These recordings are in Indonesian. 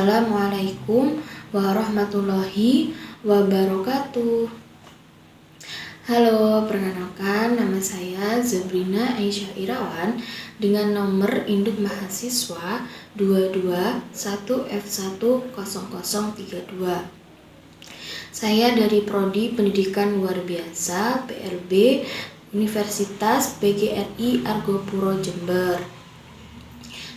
Assalamualaikum warahmatullahi wabarakatuh. Halo, perkenalkan nama saya Zabrina Aisyah Irawan dengan nomor induk mahasiswa 221F10032. Saya dari Prodi Pendidikan Luar Biasa PLB Universitas PGRI Argopuro Jember.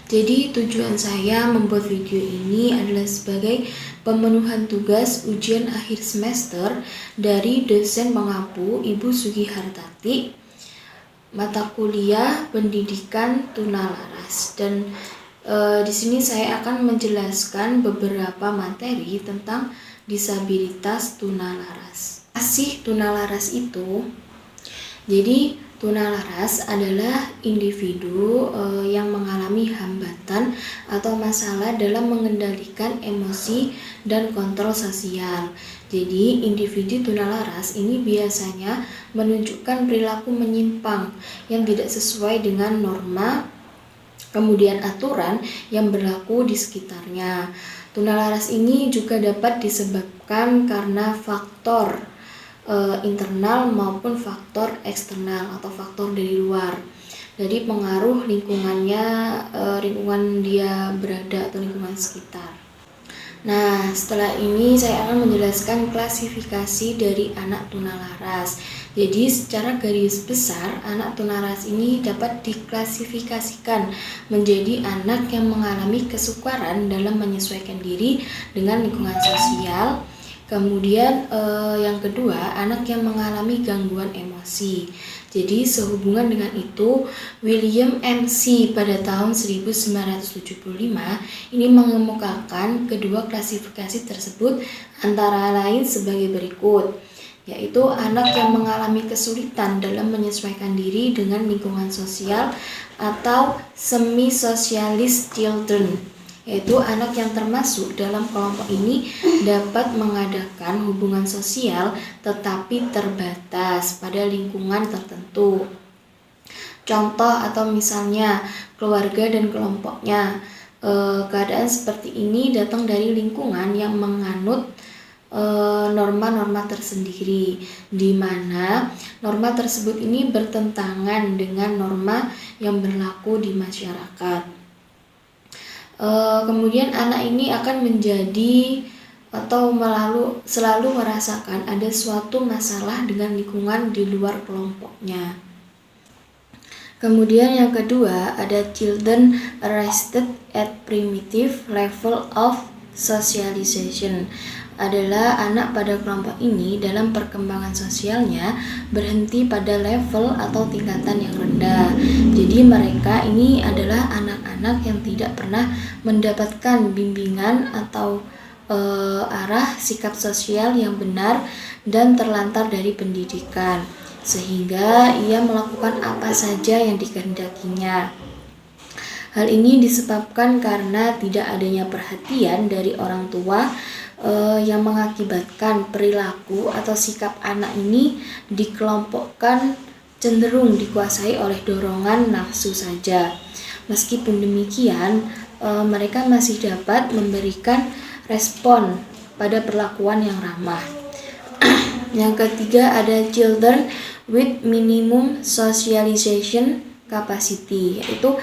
Jadi tujuan saya membuat video ini adalah sebagai pemenuhan tugas ujian akhir semester dari dosen pengampu Ibu Sugihartati, mata kuliah Pendidikan Tunalaras. Dan di sini saya akan menjelaskan beberapa materi tentang disabilitas tunalaras. Asih tunalaras itu, jadi tunalaras adalah individu yang mengalami hambatan atau masalah dalam mengendalikan emosi dan kontrol sosial. Jadi individu tunalaras ini biasanya menunjukkan perilaku menyimpang yang tidak sesuai dengan norma, kemudian aturan yang berlaku di sekitarnya. Tunalaras ini juga dapat disebabkan karena faktor internal maupun faktor eksternal atau faktor dari luar, dari pengaruh lingkungannya, lingkungan dia berada atau lingkungan sekitar. Nah, setelah ini saya akan menjelaskan klasifikasi dari anak tunalaras. Jadi secara garis besar anak tunalaras ini dapat diklasifikasikan menjadi anak yang mengalami kesukaran dalam menyesuaikan diri dengan lingkungan sosial. Kemudian yang kedua, anak yang mengalami gangguan emosi. Jadi sehubungan dengan itu, William MC pada tahun 1975 ini mengemukakan kedua klasifikasi tersebut antara lain sebagai berikut, yaitu anak yang mengalami kesulitan dalam menyesuaikan diri dengan lingkungan sosial atau semi-socialist children, yaitu anak yang termasuk dalam kelompok ini dapat mengadakan hubungan sosial tetapi terbatas pada lingkungan tertentu. Contoh atau misalnya keluarga dan kelompoknya. Keadaan seperti ini datang dari lingkungan yang menganut norma-norma tersendiri, di mana norma tersebut ini bertentangan dengan norma yang berlaku di masyarakat. Kemudian anak ini akan menjadi atau selalu merasakan ada suatu masalah dengan lingkungan di luar kelompoknya. Kemudian yang kedua ada children arrested at primitive level of socialization, adalah anak pada kelompok ini dalam perkembangan sosialnya berhenti pada level atau tingkatan yang rendah. Jadi mereka ini adalah anak-anak yang tidak pernah mendapatkan bimbingan atau arah sikap sosial yang benar dan terlantar dari pendidikan, sehingga ia melakukan apa saja yang dikehendakinya. Hal ini disebabkan karena tidak adanya perhatian dari orang tua yang mengakibatkan perilaku atau sikap anak ini dikelompokkan cenderung dikuasai oleh dorongan nafsu saja. Meskipun demikian, mereka masih dapat memberikan respon pada perlakuan yang ramah. Yang ketiga ada children with minimum socialization capacity, yaitu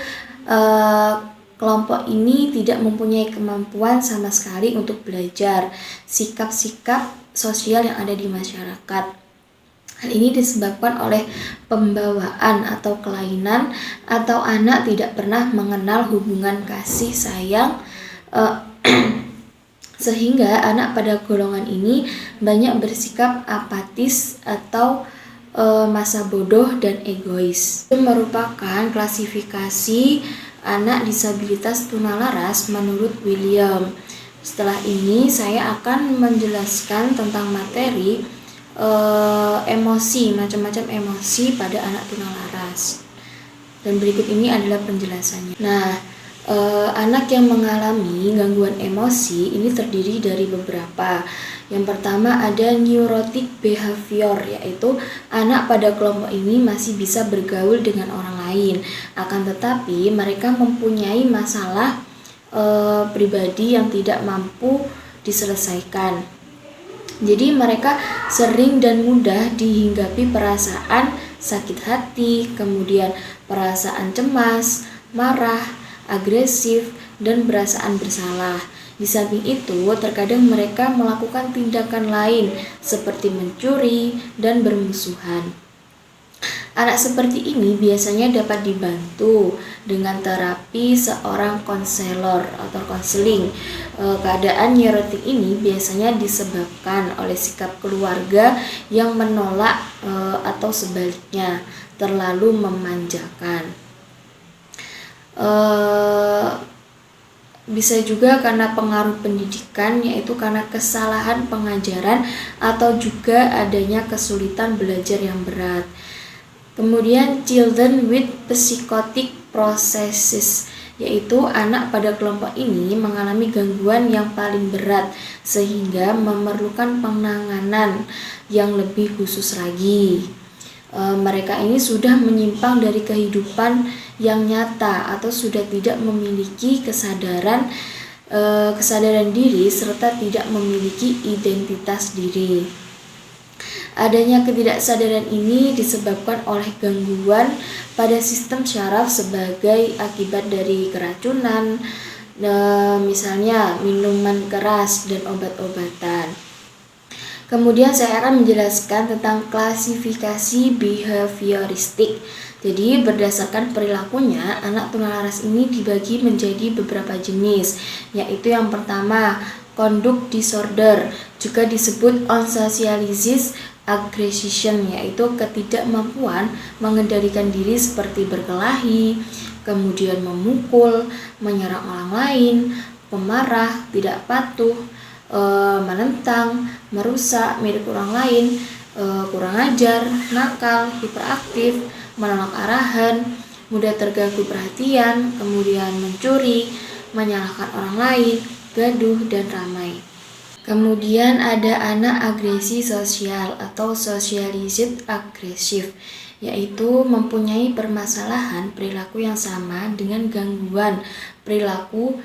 kelompok ini tidak mempunyai kemampuan sama sekali untuk belajar sikap-sikap sosial yang ada di masyarakat. Hal ini disebabkan oleh pembawaan atau kelainan, atau anak tidak pernah mengenal hubungan kasih sayang, sehingga anak pada golongan ini banyak bersikap apatis atau masa bodoh dan egois. Itu merupakan klasifikasi anak disabilitas tunalaras menurut William. Setelah ini saya akan menjelaskan tentang materi emosi, macam-macam emosi pada anak tunalaras. Dan berikut ini adalah penjelasannya. Nah, anak yang mengalami gangguan emosi ini terdiri dari beberapa. Yang pertama ada neurotic behavior, yaitu anak pada kelompok ini masih bisa bergaul dengan orang lain, akan tetapi mereka mempunyai masalah pribadi yang tidak mampu diselesaikan. Jadi mereka sering dan mudah dihinggapi perasaan sakit hati, kemudian perasaan cemas, marah, agresif, dan perasaan bersalah. Di samping itu, terkadang mereka melakukan tindakan lain seperti mencuri dan bermusuhan. Anak seperti ini biasanya dapat dibantu dengan terapi seorang konselor atau konseling. Keadaan neurotik ini biasanya disebabkan oleh sikap keluarga yang menolak atau sebaliknya terlalu memanjakan. Bisa juga karena pengaruh pendidikan, yaitu karena kesalahan pengajaran atau juga adanya kesulitan belajar yang berat. Kemudian children with psychotic processes, yaitu anak pada kelompok ini mengalami gangguan yang paling berat sehingga memerlukan penanganan yang lebih khusus lagi. Mereka ini sudah menyimpang dari kehidupan yang nyata atau sudah tidak memiliki kesadaran diri serta tidak memiliki identitas diri. Adanya ketidaksadaran ini disebabkan oleh gangguan pada sistem syaraf sebagai akibat dari keracunan, misalnya minuman keras dan obat-obatan. Kemudian saya akan menjelaskan tentang klasifikasi behavioristik. Jadi berdasarkan perilakunya, anak tunalaras ini dibagi menjadi beberapa jenis, yaitu yang pertama, conduct disorder, juga disebut unsocialized aggression, yaitu ketidakmampuan mengendalikan diri seperti berkelahi, kemudian memukul, menyerang orang lain, pemarah, tidak patuh, menentang, merusak milik orang lain, kurang ajar, nakal, hiperaktif, menolak arahan, mudah terganggu perhatian, kemudian mencuri, menyalahkan orang lain, gaduh, dan ramai. Kemudian ada anak agresi sosial atau socialized aggressive, yaitu mempunyai permasalahan perilaku yang sama dengan gangguan perilaku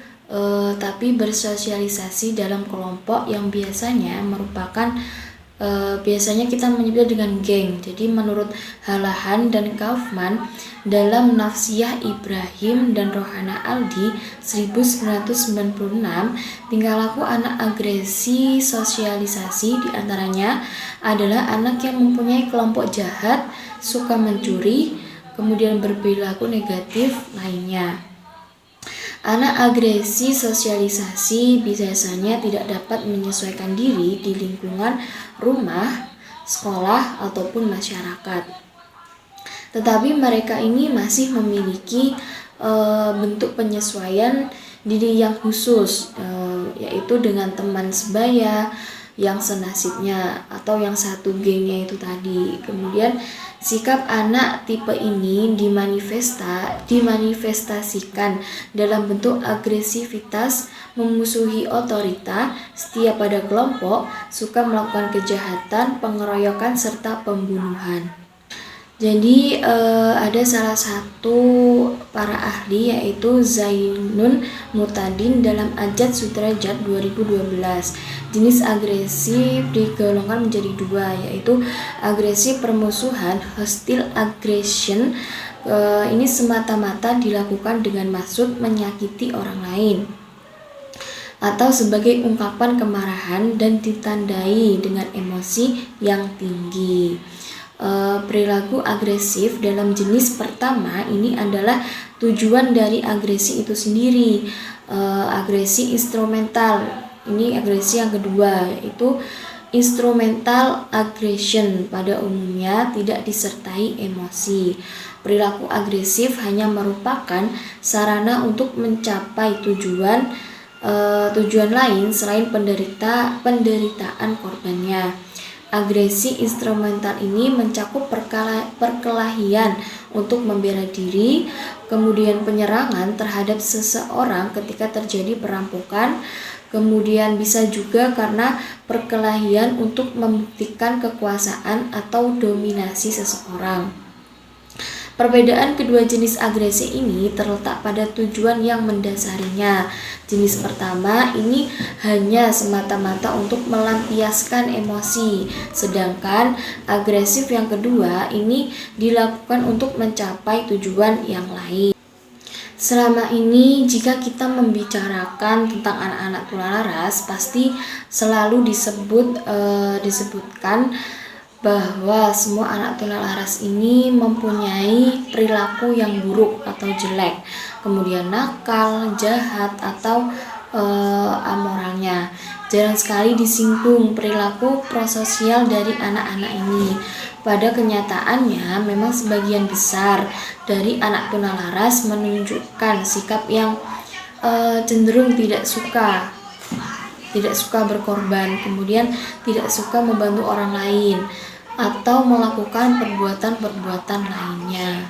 tapi bersosialisasi dalam kelompok yang biasanya merupakan biasanya kita menyebut dengan geng. Jadi menurut Halahan dan Kaufman dalam Nafsiyah Ibrahim dan Rohana Aldi 1996, tingkah laku anak agresi sosialisasi diantaranya adalah anak yang mempunyai kelompok jahat, suka mencuri, kemudian berperilaku negatif lainnya. Anak agresi sosialisasi biasanya tidak dapat menyesuaikan diri di lingkungan rumah, sekolah, ataupun masyarakat. Tetapi mereka ini masih memiliki bentuk penyesuaian diri yang khusus, yaitu dengan teman sebaya yang senasibnya atau yang satu gengnya itu tadi. Kemudian sikap anak tipe ini dimanifestasikan dalam bentuk agresivitas, memusuhi otorita, setia pada kelompok, suka melakukan kejahatan, pengeroyokan, serta pembunuhan. Jadi ada salah satu para ahli yaitu Zainun Mutadin dalam Ajat Sudrajat 2012. Jenis agresi digolongkan menjadi dua, yaitu agresi permusuhan, hostile aggression. Ini semata-mata dilakukan dengan maksud menyakiti orang lain atau sebagai ungkapan kemarahan dan ditandai dengan emosi yang tinggi. Perilaku agresif dalam jenis pertama ini adalah tujuan dari agresi itu sendiri. Agresi instrumental, ini agresi yang kedua, yaitu instrumental aggression, pada umumnya tidak disertai emosi. Perilaku agresif hanya merupakan sarana untuk mencapai tujuan lain selain penderitaan korbannya. Agresi instrumental ini mencakup perkelahian untuk membela diri, kemudian penyerangan terhadap seseorang ketika terjadi perampokan, kemudian bisa juga karena perkelahian untuk membuktikan kekuasaan atau dominasi seseorang. Perbedaan kedua jenis agresi ini terletak pada tujuan yang mendasarinya. Jenis pertama ini hanya semata-mata untuk melampiaskan emosi, sedangkan agresif yang kedua ini dilakukan untuk mencapai tujuan yang lain. Selama ini jika kita membicarakan tentang anak-anak tunalaras, pasti selalu disebutkan bahwa semua anak tunalaras ini mempunyai perilaku yang buruk atau jelek, kemudian nakal, jahat, atau amoralnya. Jarang sekali disinggung perilaku prososial dari anak-anak ini. Pada kenyataannya, memang sebagian besar dari anak tunalaras menunjukkan sikap yang cenderung tidak suka berkorban, kemudian tidak suka membantu orang lain, atau melakukan perbuatan-perbuatan lainnya.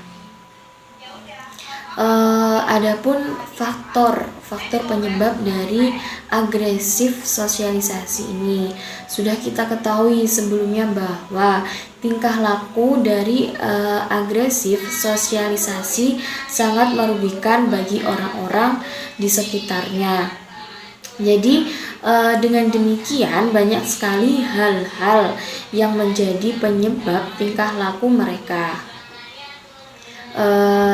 Adapun faktor penyebab dari agresif sosialisasi ini sudah kita ketahui sebelumnya bahwa tingkah laku dari agresif sosialisasi sangat merugikan bagi orang-orang di sekitarnya. Jadi dengan demikian banyak sekali hal-hal yang menjadi penyebab tingkah laku mereka.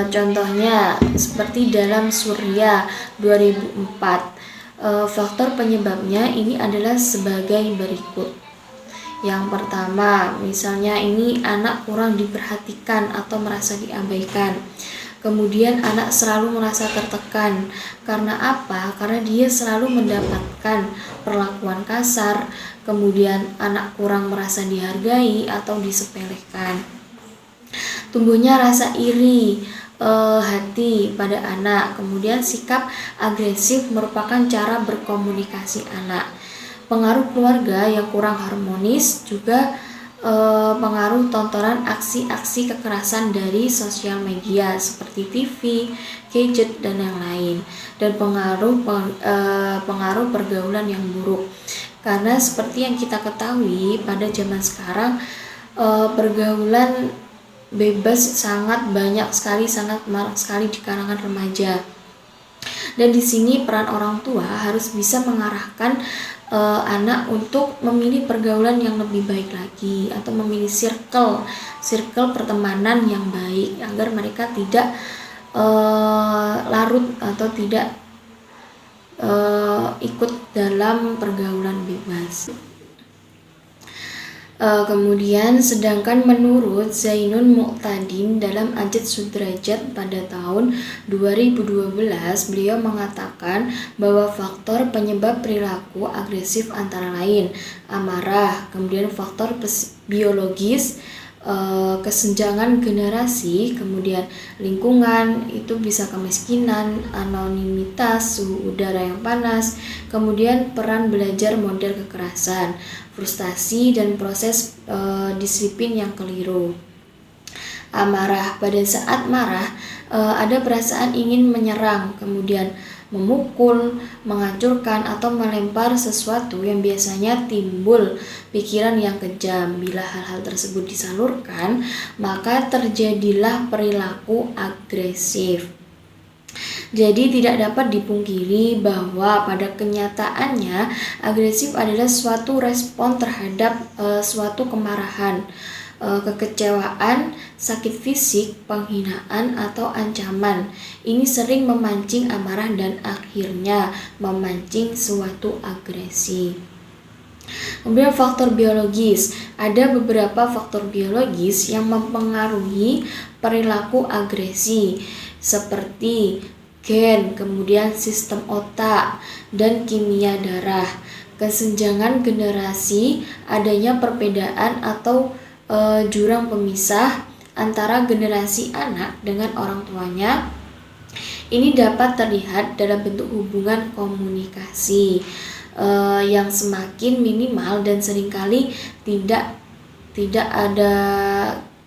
Contohnya seperti dalam Surya 2004, faktor penyebabnya ini adalah sebagai berikut. Yang pertama, misalnya ini anak kurang diperhatikan atau merasa diabaikan. Kemudian anak selalu merasa tertekan. Karena apa? Karena dia selalu mendapatkan perlakuan kasar. Kemudian anak kurang merasa dihargai atau disepelekan. Tumbuhnya rasa iri hati pada anak. Kemudian sikap agresif merupakan cara berkomunikasi anak. Pengaruh keluarga yang kurang harmonis juga pengaruh tontonan aksi-aksi kekerasan dari sosial media seperti TV, gadget, dan yang lain, dan pengaruh pergaulan yang buruk. Karena seperti yang kita ketahui pada zaman sekarang pergaulan bebas sangat marak sekali di kalangan remaja. Dan di sini peran orang tua harus bisa mengarahkan anak untuk memilih pergaulan yang lebih baik lagi, atau memilih circle pertemanan yang baik agar mereka tidak larut atau tidak ikut dalam pergaulan bebas. Kemudian sedangkan menurut Zainul Muqtadin dalam Ajat Sudrajat pada tahun 2012, beliau mengatakan bahwa faktor penyebab perilaku agresif antara lain amarah, kemudian faktor biologis, kesenjangan generasi, kemudian lingkungan, itu bisa kemiskinan, anonimitas, suhu udara yang panas, kemudian peran belajar model kekerasan, frustasi, dan proses disiplin yang keliru. Amarah, pada saat marah ada perasaan ingin menyerang, kemudian memukul, menghancurkan, atau melempar sesuatu, yang biasanya timbul pikiran yang kejam. Bila hal-hal tersebut disalurkan, maka terjadilah perilaku agresif. Jadi tidak dapat dipungkiri bahwa pada kenyataannya agresif adalah suatu respon terhadap suatu kemarahan, kekecewaan, sakit fisik, penghinaan, atau ancaman. Ini sering memancing amarah dan akhirnya memancing suatu agresi. Kemudian faktor biologis. Ada beberapa faktor biologis yang mempengaruhi perilaku agresi, seperti gen, kemudian sistem otak, dan kimia darah. Kesenjangan generasi, adanya perbedaan atau jurang pemisah antara generasi anak dengan orang tuanya. Ini dapat terlihat dalam bentuk hubungan komunikasi yang semakin minimal dan seringkali tidak ada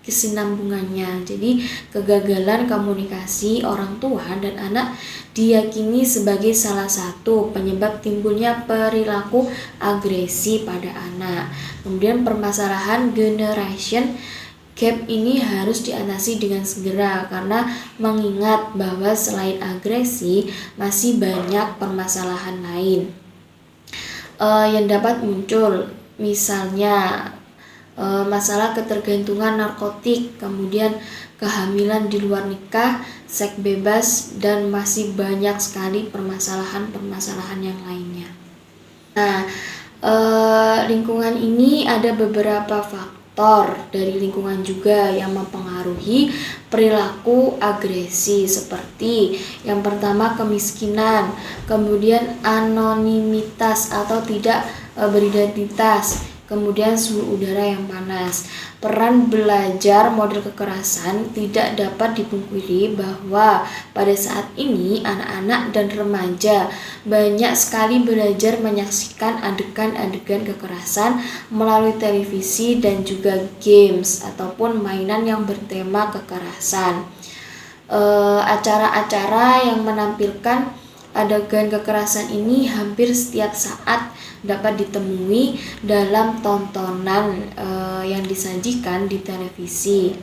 kesinambungannya. Jadi kegagalan komunikasi orang tua dan anak diyakini sebagai salah satu penyebab timbulnya perilaku agresi pada anak. Kemudian permasalahan generation gap ini harus diatasi dengan segera karena mengingat bahwa selain agresi masih banyak permasalahan lain yang dapat muncul, misalnya masalah ketergantungan narkotik, kemudian kehamilan di luar nikah, seks bebas, dan masih banyak sekali permasalahan-permasalahan yang lainnya. Nah, lingkungan ini ada beberapa faktor dari lingkungan juga yang mempengaruhi perilaku agresi, seperti yang pertama kemiskinan, kemudian anonimitas atau tidak beridentitas, kemudian suhu udara yang panas. Peran belajar model kekerasan tidak dapat dipungkiri bahwa pada saat ini anak-anak dan remaja banyak sekali belajar menyaksikan adegan-adegan kekerasan melalui televisi dan juga games ataupun mainan yang bertema kekerasan. Acara-acara yang menampilkan adegan kekerasan ini hampir setiap saat dapat ditemui dalam tontonan yang disajikan di televisi,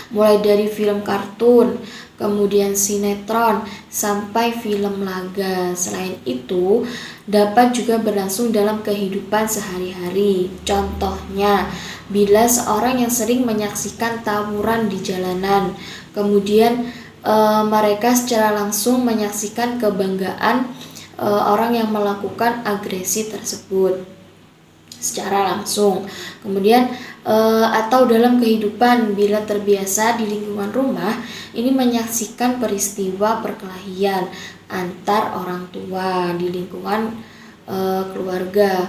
mulai dari film kartun, kemudian sinetron, sampai film laga. Selain itu, dapat juga berlangsung dalam kehidupan sehari-hari. Contohnya, bila seorang yang sering menyaksikan tawuran di jalanan, kemudian mereka secara langsung menyaksikan kebanggaan orang yang melakukan agresi tersebut secara langsung. Kemudian atau dalam kehidupan bila terbiasa di lingkungan rumah ini menyaksikan peristiwa perkelahian antar orang tua di lingkungan keluarga.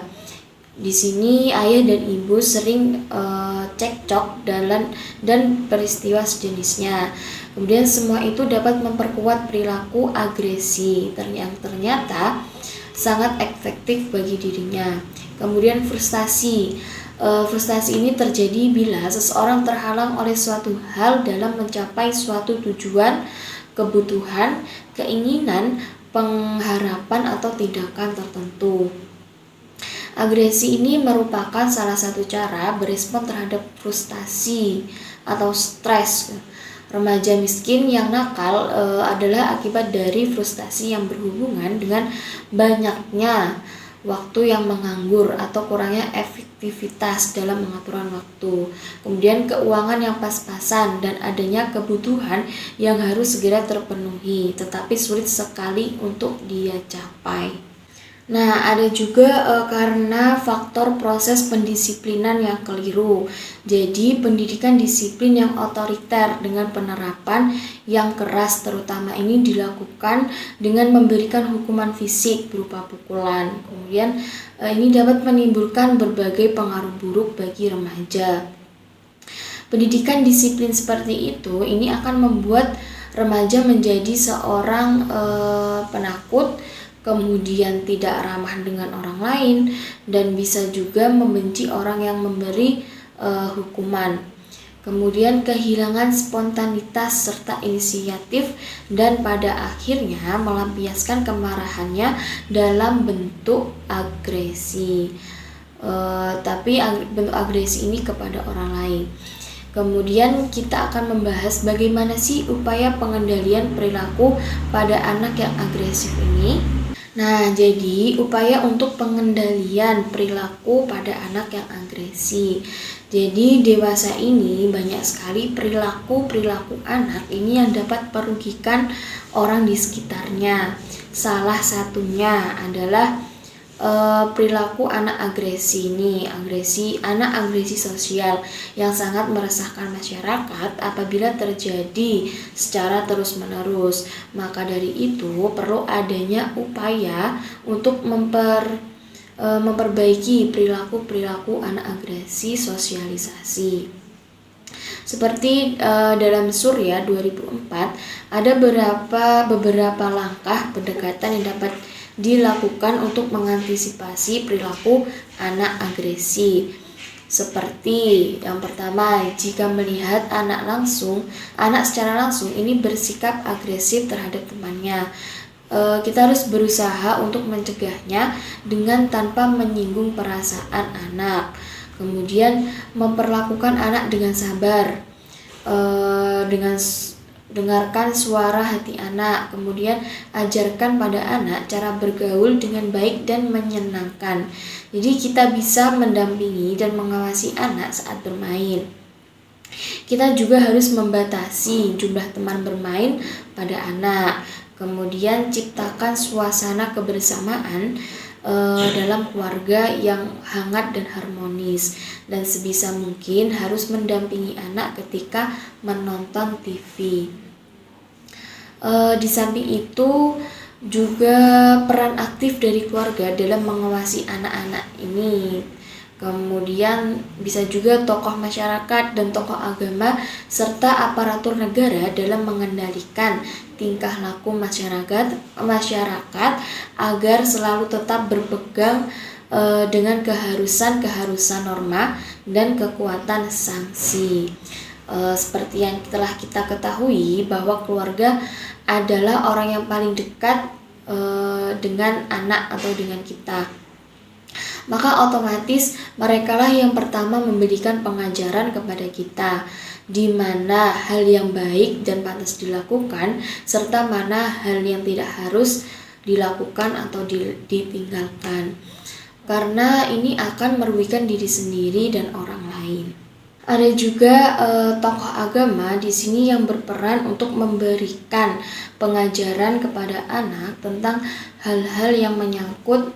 Di sini ayah dan ibu sering cekcok dan peristiwa sejenisnya. Kemudian semua itu dapat memperkuat perilaku agresi yang ternyata sangat efektif bagi dirinya. Kemudian frustasi. Frustasi ini terjadi bila seseorang terhalang oleh suatu hal dalam mencapai suatu tujuan, kebutuhan, keinginan, pengharapan atau tindakan tertentu. Agresi ini merupakan salah satu cara berespon terhadap frustasi atau stres. Remaja miskin yang nakal adalah akibat dari frustasi yang berhubungan dengan banyaknya waktu yang menganggur atau kurangnya efektivitas dalam pengaturan waktu. Kemudian keuangan yang pas-pasan dan adanya kebutuhan yang harus segera terpenuhi, tetapi sulit sekali untuk dia capai. Nah, ada juga karena faktor proses pendisiplinan yang keliru. Jadi, pendidikan disiplin yang otoriter dengan penerapan yang keras terutama ini dilakukan dengan memberikan hukuman fisik berupa pukulan. Kemudian, ini dapat menimbulkan berbagai pengaruh buruk bagi remaja. Pendidikan disiplin seperti itu ini akan membuat remaja menjadi seorang penakut, kemudian tidak ramah dengan orang lain, dan bisa juga membenci orang yang memberi hukuman. Kemudian kehilangan spontanitas serta inisiatif, dan pada akhirnya melampiaskan kemarahannya dalam bentuk agresi. Tapi bentuk agresi ini kepada orang lain. Kemudian kita akan membahas bagaimana sih upaya pengendalian perilaku pada anak yang agresif ini. Nah, jadi upaya untuk pengendalian perilaku pada anak yang agresi. Jadi dewasa ini banyak sekali perilaku anak ini yang dapat merugikan orang di sekitarnya. Salah satunya adalah perilaku anak agresi ini, anak agresi sosial yang sangat meresahkan masyarakat apabila terjadi secara terus-menerus. Maka dari itu perlu adanya upaya untuk memperbaiki perilaku anak agresi sosialisasi. Seperti dalam Surya 2004 ada beberapa langkah pendekatan yang dapat dilakukan untuk mengantisipasi perilaku anak agresi. Seperti yang pertama, jika melihat anak secara langsung ini bersikap agresif terhadap temannya, kita harus berusaha untuk mencegahnya dengan tanpa menyinggung perasaan anak. Kemudian memperlakukan anak dengan sabar, dengan dengarkan suara hati anak. Kemudian ajarkan pada anak cara bergaul dengan baik dan menyenangkan. Jadi kita bisa mendampingi dan mengawasi anak saat bermain. Kita juga harus membatasi jumlah teman bermain pada anak. Kemudian ciptakan suasana kebersamaan dalam keluarga yang hangat dan harmonis, dan sebisa mungkin harus mendampingi anak ketika menonton TV. Di samping itu juga peran aktif dari keluarga dalam mengawasi anak-anak ini. Kemudian bisa juga tokoh masyarakat dan tokoh agama serta aparatur negara dalam mengendalikan tingkah laku masyarakat agar selalu tetap berpegang dengan keharusan norma dan kekuatan sanksi. Seperti yang telah kita ketahui bahwa keluarga adalah orang yang paling dekat dengan anak atau dengan kita. Maka otomatis merekalah yang pertama memberikan pengajaran kepada kita di mana hal yang baik dan pantas dilakukan serta mana hal yang tidak harus dilakukan atau ditinggalkan, karena ini akan merugikan diri sendiri dan orang lain. Ada juga tokoh agama di sini yang berperan untuk memberikan pengajaran kepada anak tentang hal-hal yang menyangkut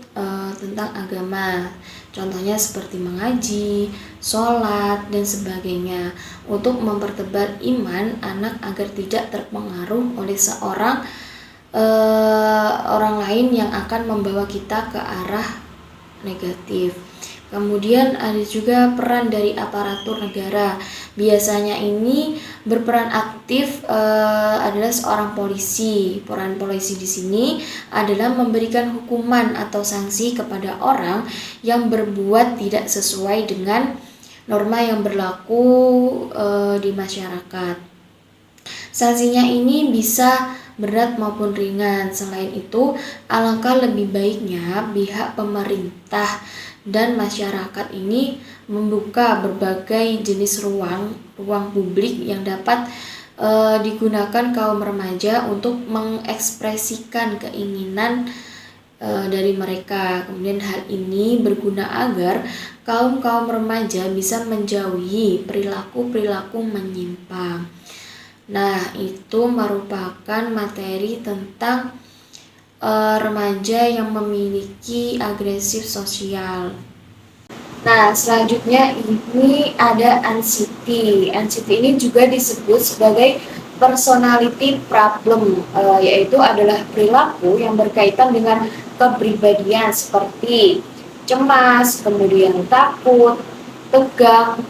tentang agama. Contohnya seperti mengaji, sholat, dan sebagainya untuk mempertebal iman anak agar tidak terpengaruh oleh orang lain yang akan membawa kita ke arah negatif. Kemudian ada juga peran dari aparatur negara. Biasanya ini berperan aktif adalah seorang polisi. Peran polisi di sini adalah memberikan hukuman atau sanksi kepada orang yang berbuat tidak sesuai dengan norma yang berlaku di masyarakat. Sanksinya ini bisa berat maupun ringan. Selain itu, alangkah lebih baiknya pihak pemerintah dan masyarakat ini membuka berbagai jenis ruang publik yang dapat digunakan kaum remaja untuk mengekspresikan keinginan dari mereka. Kemudian hal ini berguna agar kaum remaja bisa menjauhi perilaku menyimpang. Nah, itu merupakan materi tentang remaja yang memiliki agresif sosial. Nah, selanjutnya ini ada anxiety. Anxiety ini juga disebut sebagai personality problem, yaitu adalah perilaku yang berkaitan dengan kepribadian seperti cemas, kemudian takut, tegang,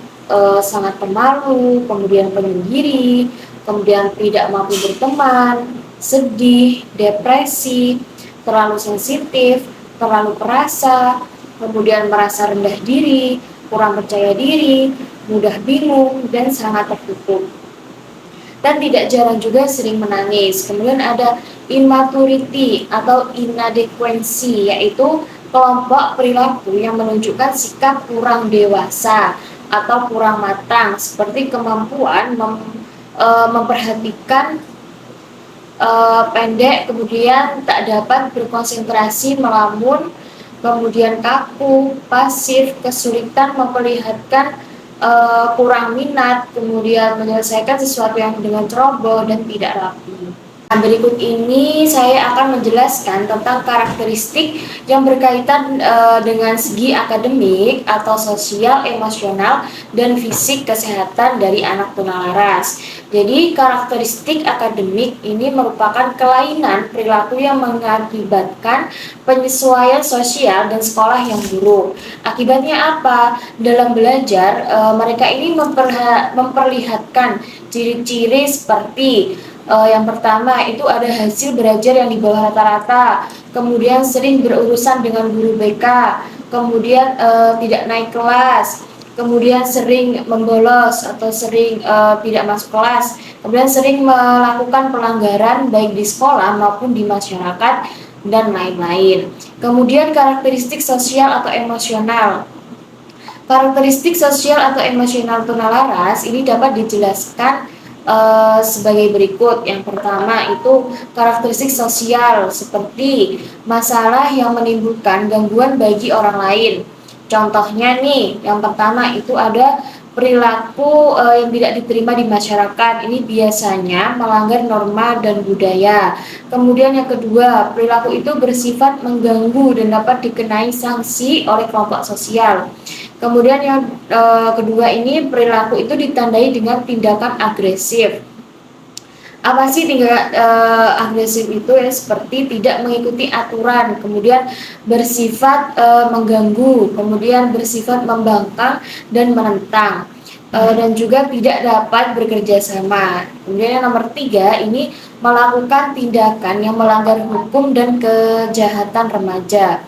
sangat pemalu, kemudian penyendiri, kemudian tidak mampu berteman, sedih, depresi, terlalu sensitif, terlalu perasa, kemudian merasa rendah diri, kurang percaya diri, mudah bingung, dan sangat tertutup. Dan tidak jarang juga sering menangis. Kemudian ada immaturity atau inadequacy, yaitu kelompok perilaku yang menunjukkan sikap kurang dewasa atau kurang matang, seperti kemampuan memperhatikan pendek, kemudian tak dapat berkonsentrasi, melamun, kemudian kaku, pasif, kesulitan memperlihatkan kurang minat, kemudian menyelesaikan sesuatu yang dengan ceroboh dan tidak rapi. Nah, berikut ini saya akan menjelaskan tentang karakteristik yang berkaitan dengan segi akademik atau sosial, emosional, dan fisik kesehatan dari anak tunalaras. Jadi karakteristik akademik ini merupakan kelainan perilaku yang mengakibatkan penyesuaian sosial dan sekolah yang buruk. Akibatnya apa? Dalam belajar, mereka ini memperlihatkan ciri-ciri seperti yang pertama itu ada hasil belajar yang di bawah rata-rata, kemudian sering berurusan dengan guru BK, kemudian tidak naik kelas, kemudian sering membolos atau sering tidak masuk kelas, kemudian sering melakukan pelanggaran baik di sekolah maupun di masyarakat dan lain-lain. Kemudian karakteristik sosial atau emosional. Karakteristik sosial atau emosional tunalaras ini dapat dijelaskan sebagai berikut. Yang pertama itu karakteristik sosial seperti masalah yang menimbulkan gangguan bagi orang lain. Contohnya nih, yang pertama itu ada perilaku yang tidak diterima di masyarakat. Ini biasanya melanggar norma dan budaya. Kemudian yang kedua, perilaku itu bersifat mengganggu dan dapat dikenai sanksi oleh kelompok sosial. Kemudian yang kedua ini perilaku itu ditandai dengan tindakan agresif. Apa sih tindakan agresif itu ya? Seperti tidak mengikuti aturan, kemudian bersifat mengganggu, kemudian bersifat membangkang dan menentang, dan juga tidak dapat bekerja sama. Kemudian yang nomor 3 ini melakukan tindakan yang melanggar hukum dan kejahatan remaja.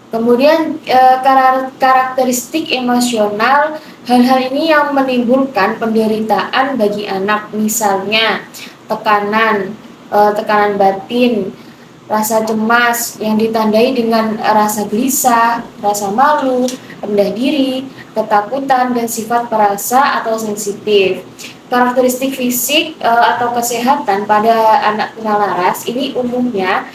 Kemudian karakteristik emosional, hal-hal ini yang menimbulkan penderitaan bagi anak, misalnya tekanan, tekanan batin, rasa cemas yang ditandai dengan rasa gelisah, rasa malu, rendah diri, ketakutan, dan sifat perasa atau sensitif. Karakteristik fisik atau kesehatan pada anak tunalaras ini umumnya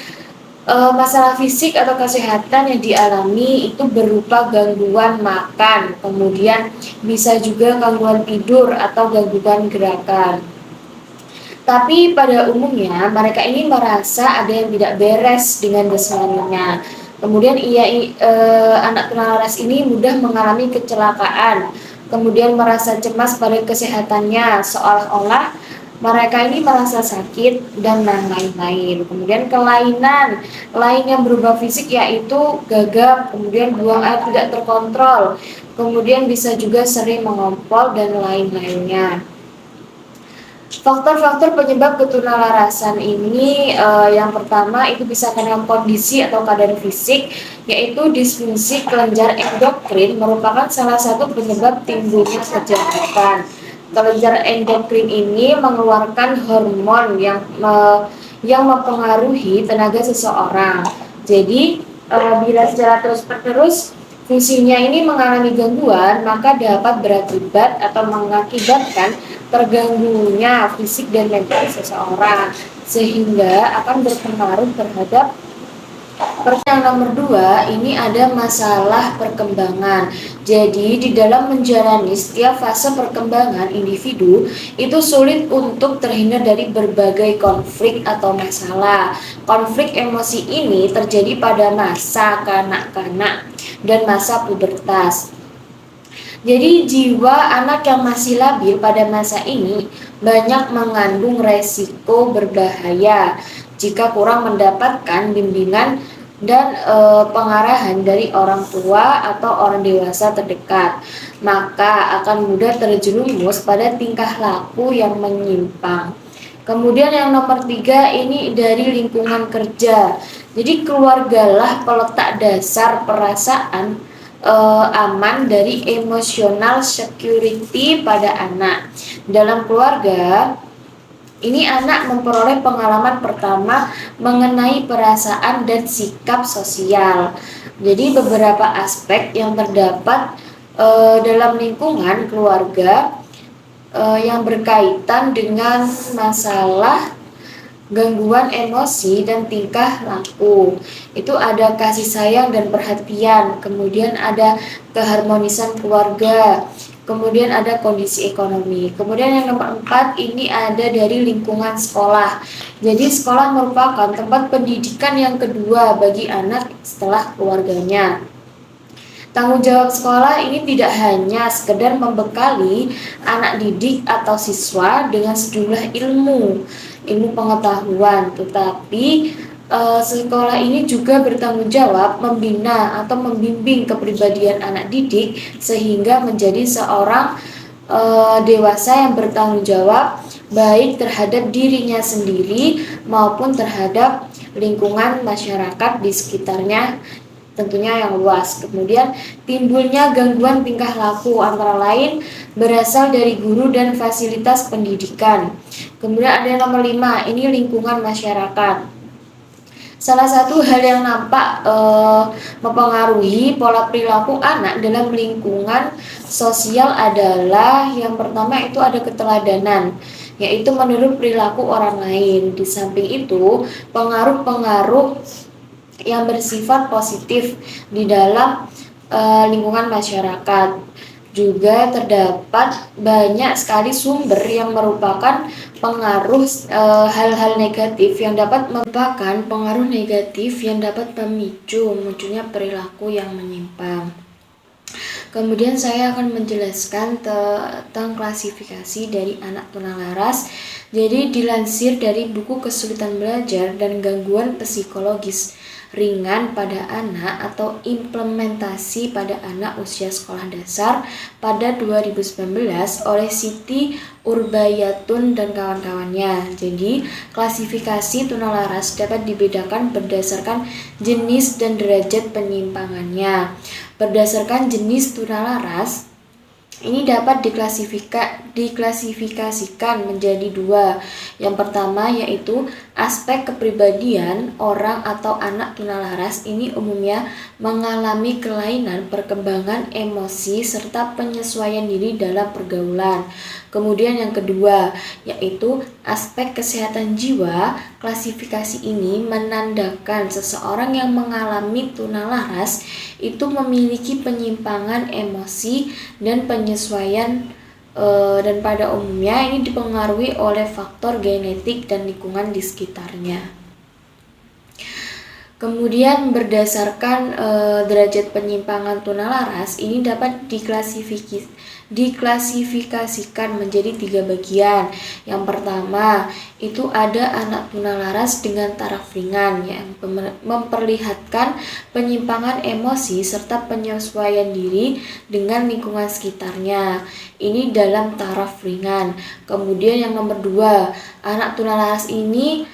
masalah fisik atau kesehatan yang dialami itu berupa gangguan makan, kemudian bisa juga gangguan tidur atau gangguan gerakan. Tapi pada umumnya mereka ini merasa ada yang tidak beres dengan jasmaninya. Kemudian anak tunalaras ini mudah mengalami kecelakaan, kemudian merasa cemas pada kesehatannya, seolah-olah mereka ini merasa sakit dan lain-lain. Kemudian kelainan lain yang berubah fisik yaitu gagap, kemudian buang air tidak terkontrol, kemudian bisa juga sering mengompol dan lain-lainnya. Faktor-faktor penyebab ketunalarasan ini yang pertama itu bisa karena kondisi atau keadaan fisik, yaitu disfungsi kelenjar endokrin merupakan salah satu penyebab timbulnya kejahatan. Kelenjar endokrin ini mengeluarkan hormon yang mempengaruhi tenaga seseorang. Jadi bila secara terus-menerus fungsinya ini mengalami gangguan, maka dapat berakibat atau mengakibatkan terganggunya fisik dan mental seseorang, sehingga akan berpengaruh terhadap. Yang nomor 2 ini ada masalah perkembangan. Jadi di dalam menjalani setiap fase perkembangan individu itu sulit untuk terhindar dari berbagai konflik atau masalah. Konflik emosi ini terjadi pada masa kanak-kanak dan masa pubertas. Jadi jiwa anak yang masih labil pada masa ini banyak mengandung resiko berbahaya jika kurang mendapatkan bimbingan dan pengarahan dari orang tua atau orang dewasa terdekat, maka akan mudah terjerumus pada tingkah laku yang menyimpang. Kemudian yang nomor 3 ini dari lingkungan kerja. Jadi keluargalah peletak dasar perasaan aman dari emotional security pada anak. Dalam keluarga ini anak memperoleh pengalaman pertama mengenai perasaan dan sikap sosial. Jadi beberapa aspek yang terdapat dalam lingkungan keluarga yang berkaitan dengan masalah gangguan emosi dan tingkah laku. Itu ada kasih sayang dan perhatian, kemudian ada keharmonisan keluarga, kemudian ada kondisi ekonomi. Kemudian yang nomor 4 ini ada dari lingkungan sekolah. Jadi sekolah merupakan tempat pendidikan yang kedua bagi anak setelah keluarganya. Tanggung jawab sekolah ini tidak hanya sekedar membekali anak didik atau siswa dengan sejumlah ilmu pengetahuan, tetapi sekolah ini juga bertanggung jawab membina atau membimbing kepribadian anak didik sehingga menjadi seorang dewasa yang bertanggung jawab baik terhadap dirinya sendiri maupun terhadap lingkungan masyarakat di sekitarnya, tentunya yang luas. Kemudian timbulnya gangguan tingkah laku antara lain berasal dari guru dan fasilitas pendidikan. Kemudian ada yang nomor 5, ini lingkungan masyarakat. Salah satu hal yang nampak mempengaruhi pola perilaku anak dalam lingkungan sosial adalah yang pertama itu ada keteladanan, yaitu meniru perilaku orang lain. Di samping itu, pengaruh-pengaruh yang bersifat positif di dalam lingkungan masyarakat. Juga terdapat banyak sekali sumber yang merupakan pengaruh hal-hal negatif yang dapat merupakan pengaruh negatif yang dapat memicu munculnya perilaku yang menyimpang. Kemudian saya akan menjelaskan tentang klasifikasi dari anak tunalaras. Jadi dilansir dari buku Kesulitan Belajar dan Gangguan Psikologis Ringan pada Anak atau Implementasi pada Anak Usia Sekolah Dasar pada 2019 oleh Siti Urbayatun dan kawan-kawannya. Jadi, klasifikasi tunalaras dapat dibedakan berdasarkan jenis dan derajat penyimpangannya. Berdasarkan jenis tunalaras, ini dapat diklasifikasikan menjadi dua. Yang pertama yaitu aspek kepribadian orang atau anak tunalaras ini umumnya mengalami kelainan perkembangan emosi serta penyesuaian diri dalam pergaulan. Kemudian yang kedua yaitu aspek kesehatan jiwa. Klasifikasi ini menandakan seseorang yang mengalami tunalaras itu memiliki penyimpangan emosi dan penyesuaian dan pada umumnya ini dipengaruhi oleh faktor genetik dan lingkungan di sekitarnya. Kemudian berdasarkan derajat penyimpangan tunalaras ini dapat diklasifikasikan menjadi 3 bagian. Yang pertama itu ada anak tunalaras dengan taraf ringan yang memperlihatkan penyimpangan emosi serta penyesuaian diri dengan lingkungan sekitarnya. Ini dalam taraf ringan. Kemudian yang nomor 2, anak tunalaras ini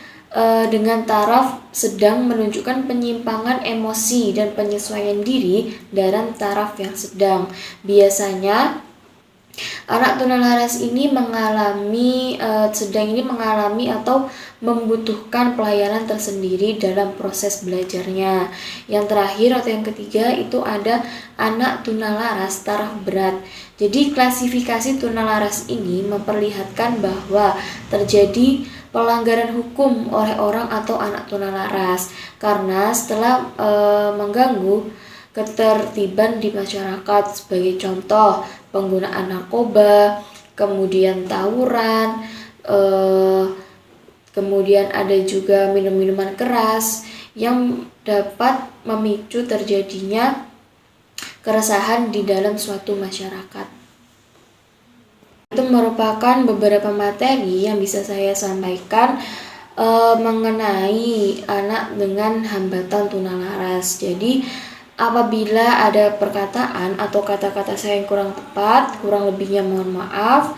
dengan taraf sedang menunjukkan penyimpangan emosi dan penyesuaian diri dalam taraf yang sedang. Biasanya anak tunalaras ini mengalami atau membutuhkan pelayanan tersendiri dalam proses belajarnya. Yang terakhir atau yang ketiga itu ada anak tunalaras taraf berat. Jadi klasifikasi tunalaras ini memperlihatkan bahwa terjadi pelanggaran hukum oleh orang atau anak tunalaras karena setelah mengganggu ketertiban di masyarakat, sebagai contoh penggunaan narkoba, kemudian tawuran, kemudian ada juga minum-minuman keras yang dapat memicu terjadinya keresahan di dalam suatu masyarakat. Itu merupakan beberapa materi yang bisa saya sampaikan mengenai anak dengan hambatan tunalaras. Jadi apabila ada perkataan atau kata-kata saya yang kurang tepat, kurang lebihnya mohon maaf.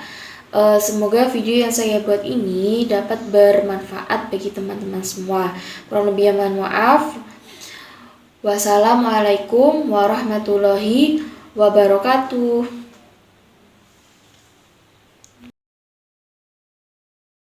Semoga video yang saya buat ini dapat bermanfaat bagi teman-teman semua. Kurang lebihnya mohon maaf. Wassalamualaikum warahmatullahi wabarakatuh.